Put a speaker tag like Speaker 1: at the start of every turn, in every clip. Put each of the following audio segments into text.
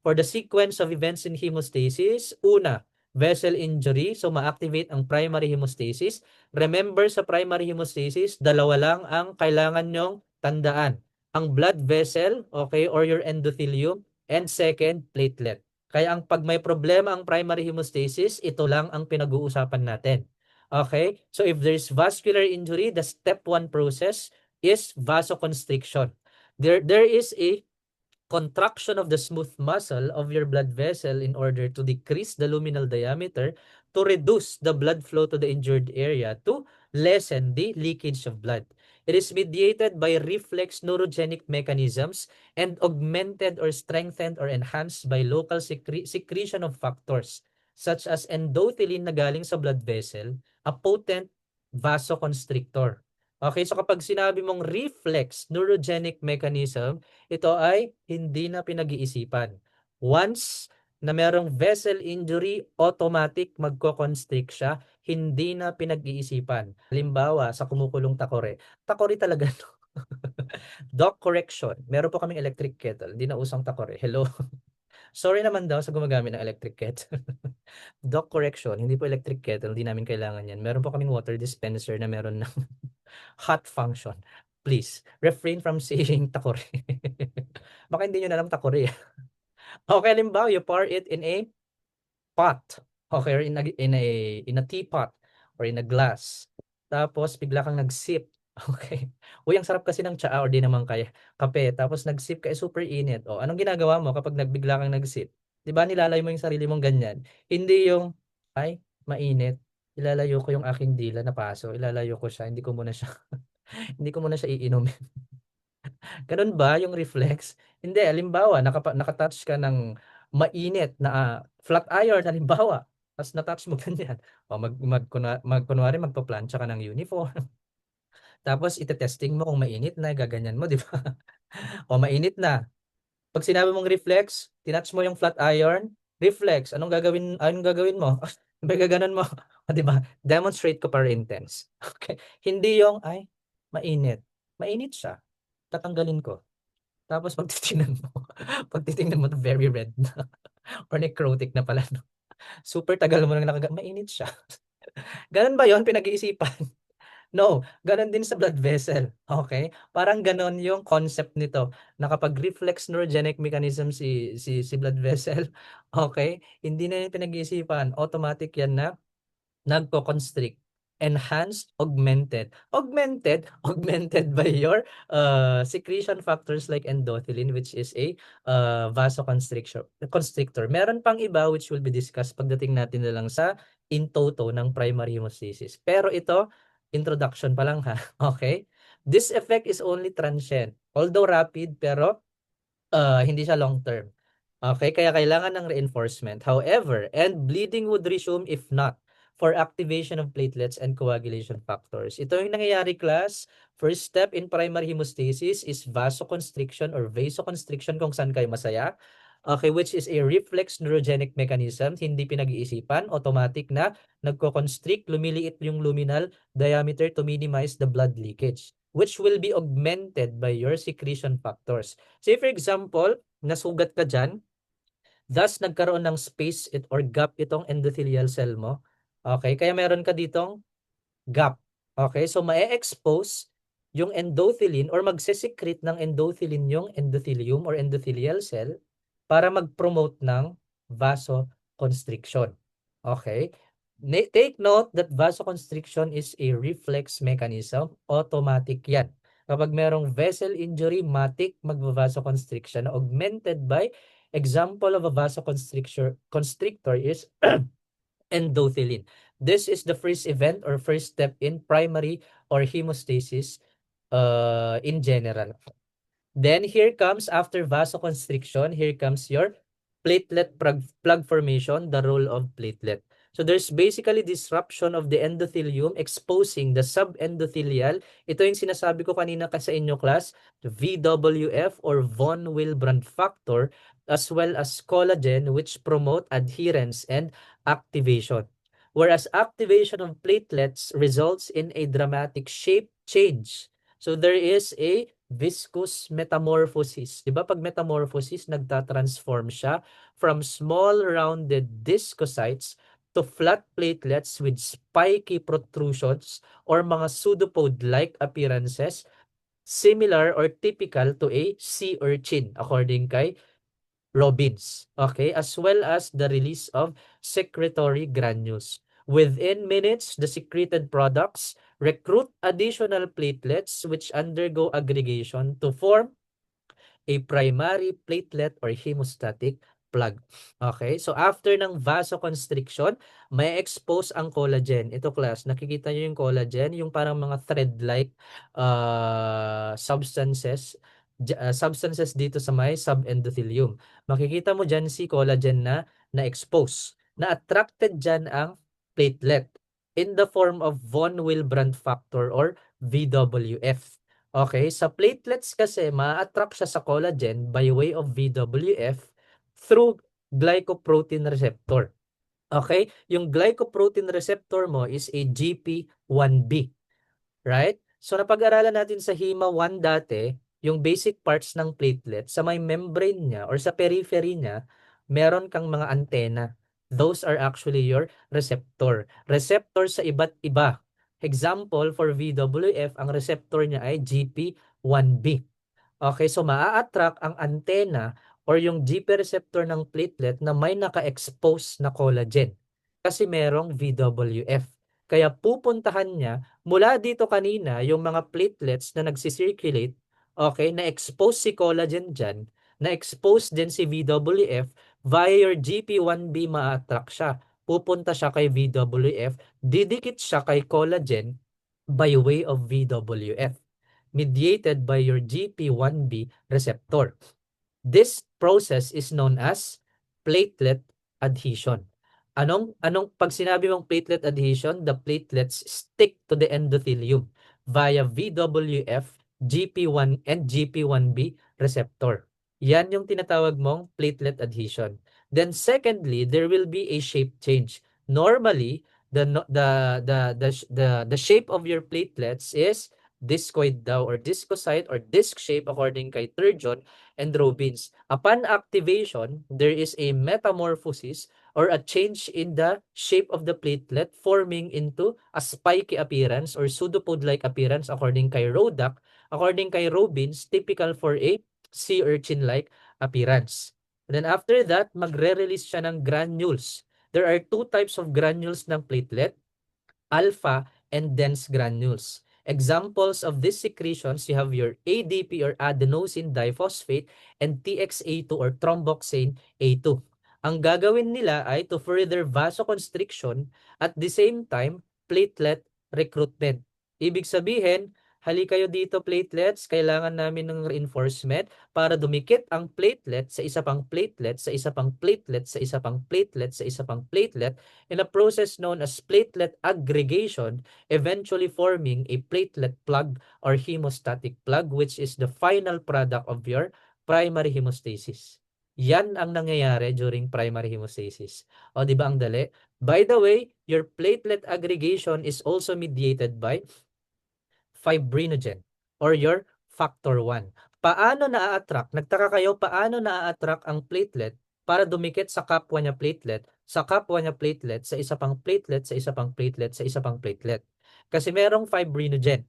Speaker 1: For the sequence of events in hemostasis, una, vessel injury, so ma-activate ang primary hemostasis. Remember sa primary hemostasis, dalawa lang ang kailangan nyong tandaan. Ang blood vessel, okay, or your endothelium, and second, platelet. Kaya ang pag may problema ang primary hemostasis, ito lang ang pinag-uusapan natin. Okay? So if there's vascular injury, the step 1 process is vasoconstriction. There is a contraction of the smooth muscle of your blood vessel in order to decrease the luminal diameter, to reduce the blood flow to the injured area, to lessen the leakage of blood. It is mediated by reflex neurogenic mechanisms and augmented or strengthened or enhanced by local secretion of factors such as endothelin na galing sa blood vessel, a potent vasoconstrictor. Okay, so kapag sinabi mong reflex neurogenic mechanism, ito ay hindi na pinag-iisipan. Once na merong vessel injury, automatic magko-constrict siya, hindi na pinag-iisipan. Halimbawa, sa kumukulong takore. Takore talaga, no? Doc correction. Meron po kaming electric kettle. Hindi na usang takore. Hello. Sorry naman daw sa gumagamit ng electric kettle. Doc correction. Hindi po electric kettle. Hindi namin kailangan yan. Meron po kaming water dispenser na meron ng hot function. Please, refrain from saying takore. Baka hindi nyo na alam takore. Okay, halimbawa, you pour it in a pot. Okay, or in a teapot or in a glass. Tapos bigla kang nag-sip. Okay. Uy, ang sarap kasi ng tsaa or di naman kaya kape. Tapos nag-sip ka, super init. O, anong ginagawa mo kapag nagbigla kang nag-sip? 'Di ba nilalayo mo yung sarili mong ganyan? Hindi yung, ay, mainit. Ilalayo ko yung aking dila na paso. Ilalayo ko siya. Hindi ko muna siya hindi ko muna siya iinumin. Ganun ba yung reflex? Hindi, halimbawa, nakatouch ka ng mainit na flat iron, halimbawa, tapos na-touch mo ganyan. O kunwari magpa-plancha ka ng uniform. Tapos ite-testing mo kung mainit na, gaganyan mo, di ba? O mainit na. Pag sinabi mong reflex, tinouch mo yung flat iron, reflex, anong gagawin mo? May gaganon mo. O, di ba? Demonstrate ko para intense. Okay. Hindi yung, ay, mainit. Mainit siya. Tatanggalin ko. Tapos pag titingnan mo very red na or necrotic na pala, no? Super tagal mo nang mainit siya. Gano'n ba 'yon, pinag-iisipan? No, gano'n din sa blood vessel, okay? Parang gano'n yung concept nito na kapag reflex neurogenic mechanism si blood vessel, okay, hindi na 'yan pinag-iisipan, automatic 'yan na nagko-constrict. Enhanced, augmented by your secretion factors like endothelin, which is a constrictor. Meron pang iba which will be discussed pagdating natin na lang sa in toto ng primary hemostasis. Pero ito, introduction pa lang ha. Okay? This effect is only transient. Although rapid, pero hindi siya long term. Okay, kaya kailangan ng reinforcement. However, and bleeding would resume if not for activation of platelets and coagulation factors. Ito yung nangyayari, class. First step in primary hemostasis is vasoconstriction or vasoconstriction kung saan kayo masaya. Okay, which is a reflex neurogenic mechanism, hindi pinag-iisipan, automatic na nagko-constrict, lumiliit yung luminal diameter to minimize the blood leakage, which will be augmented by your secretion factors. Say for example, nasugat ka dyan, thus nagkaroon ng space or gap itong endothelial cell mo. Okay, kaya meron ka ditong gap. Okay, so ma-expose yung endothelin or magsesecrete ng endothelin yung endothelium or endothelial cell para mag-promote ng vasoconstriction. Okay? Take note that vasoconstriction is a reflex mechanism. Automatic yan. Kapag merong vessel injury, matic magva-vasoconstriction augmented by example of a vasoconstrictor is endothelin. This is the first event or first step in primary or hemostasis in general. Then here comes, after vasoconstriction, here comes your platelet plug formation, the role of platelet. So there's basically disruption of the endothelium exposing the subendothelial. Ito yung sinasabi ko kanina sa inyo, class, VWF or von Willebrand factor, as well as collagen, which promote adherence and activation. Whereas activation of platelets results in a dramatic shape change. So there is a Viscous metamorphosis. Di ba pag metamorphosis, nagtatransform siya from small rounded discocytes to flat platelets with spiky protrusions or mga pseudopode-like appearances similar or typical to a sea urchin according kay Robbins. Okay, as well as the release of secretory granules. Within minutes, the secreted products recruit additional platelets which undergo aggregation to form a primary platelet or hemostatic plug. Okay? So after ng vasoconstriction, may expose ang collagen. Ito class, nakikita niyo yung collagen, yung parang mga thread-like substances dito sa may subendothelium. Makikita mo dyan si collagen na na-expose. Na-attracted dyan ang platelet in the form of von Willebrand factor or VWF. Okay, sa platelets kasi ma-attract siya sa collagen by way of VWF through glycoprotein receptor. Okay? Yung glycoprotein receptor mo is a GP1B. Right? So napag-aralan natin sa HEMA 1 dati, yung basic parts ng platelet, sa may membrane niya or sa periphery niya, meron kang mga antena. Those are actually your receptor. Receptor sa iba't iba. Example for VWF, ang receptor niya ay GP1B. Okay, so maa-attract ang antena or yung GP receptor ng platelet na may naka-expose na collagen kasi merong VWF. Kaya pupuntahan niya mula dito kanina yung mga platelets na nagsisirculate, okay, na-expose si collagen dyan, na-expose din si VWF, via your GP1B ma-attract siya. Pupunta siya kay VWF, didikit siya kay collagen by way of VWF, mediated by your GP1B receptor. This process is known as platelet adhesion. Pag sinabi mong platelet adhesion, the platelets stick to the endothelium via VWF, GP1 and GP1B receptor. Yan yung tinatawag mong platelet adhesion. Then secondly, there will be a shape change. Normally, the shape of your platelets is discoid daw or discocyte or disc shape according kay Turgeon and Robbins. Upon activation, there is a metamorphosis or a change in the shape of the platelet forming into a spiky appearance or pseudopode-like appearance according kay Rodak. According kay Robbins, typical for a sea urchin-like appearance. And then after that, magre-release siya ng granules. There are two types of granules ng platelet, alpha and dense granules. Examples of these secretions, you have your ADP or adenosine diphosphate and TXA2 or thromboxane A2. Ang gagawin nila ay to further vasoconstriction at the same time platelet recruitment. Ibig sabihin, hali kayo dito platelets, kailangan namin ng reinforcement para dumikit ang platelet sa isa pang platelet, sa isa pang platelet, sa isa pang platelet, sa isa pang platelet in a process known as platelet aggregation, eventually forming a platelet plug or hemostatic plug, which is the final product of your primary hemostasis. Yan ang nangyayari during primary hemostasis. O, di ba ang dali? By the way, your platelet aggregation is also mediated by fibrinogen or your factor 1. Paano na-attract? Nagtaka kayo, paano na-attract ang platelet para dumikit sa kapwa niya platelet, sa kapwa niya platelet, sa isa pang platelet, sa isa pang platelet, sa isa pang platelet? Kasi merong fibrinogen.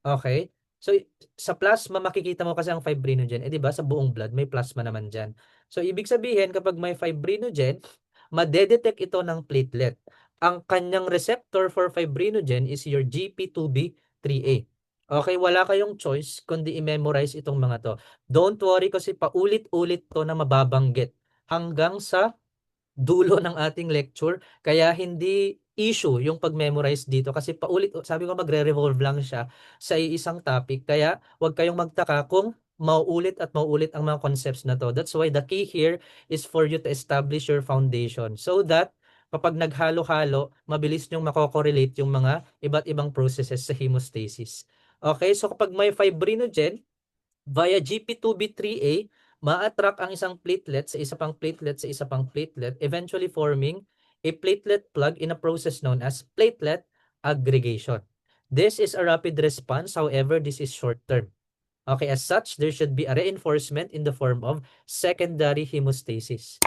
Speaker 1: Okay? So, sa plasma, makikita mo kasi ang fibrinogen. Eh, di ba, sa buong blood, may plasma naman dyan. So, ibig sabihin, kapag may fibrinogen, madedetect ito ng platelet. Ang kanyang receptor for fibrinogen is your GP2B3A. Okay, wala kayong choice kundi i-memorize itong mga to. Don't worry kasi paulit-ulit to na mababanggit hanggang sa dulo ng ating lecture. Kaya hindi issue yung pag-memorize dito kasi paulit, sabi ko magre-revolve lang siya sa isang topic. Kaya huwag kayong magtaka kung mauulit at mauulit ang mga concepts na to. That's why the key here is for you to establish your foundation so that kapag naghalo-halo, mabilis nyong mako-correlate yung mga iba't ibang processes sa hemostasis. Okay, so kapag may fibrinogen, via GP2B3A, ma-attract ang isang platelet sa isa pang platelet sa isa pang platelet, eventually forming a platelet plug in a process known as platelet aggregation. This is a rapid response, however, this is short term. Okay, as such, there should be a reinforcement in the form of secondary hemostasis.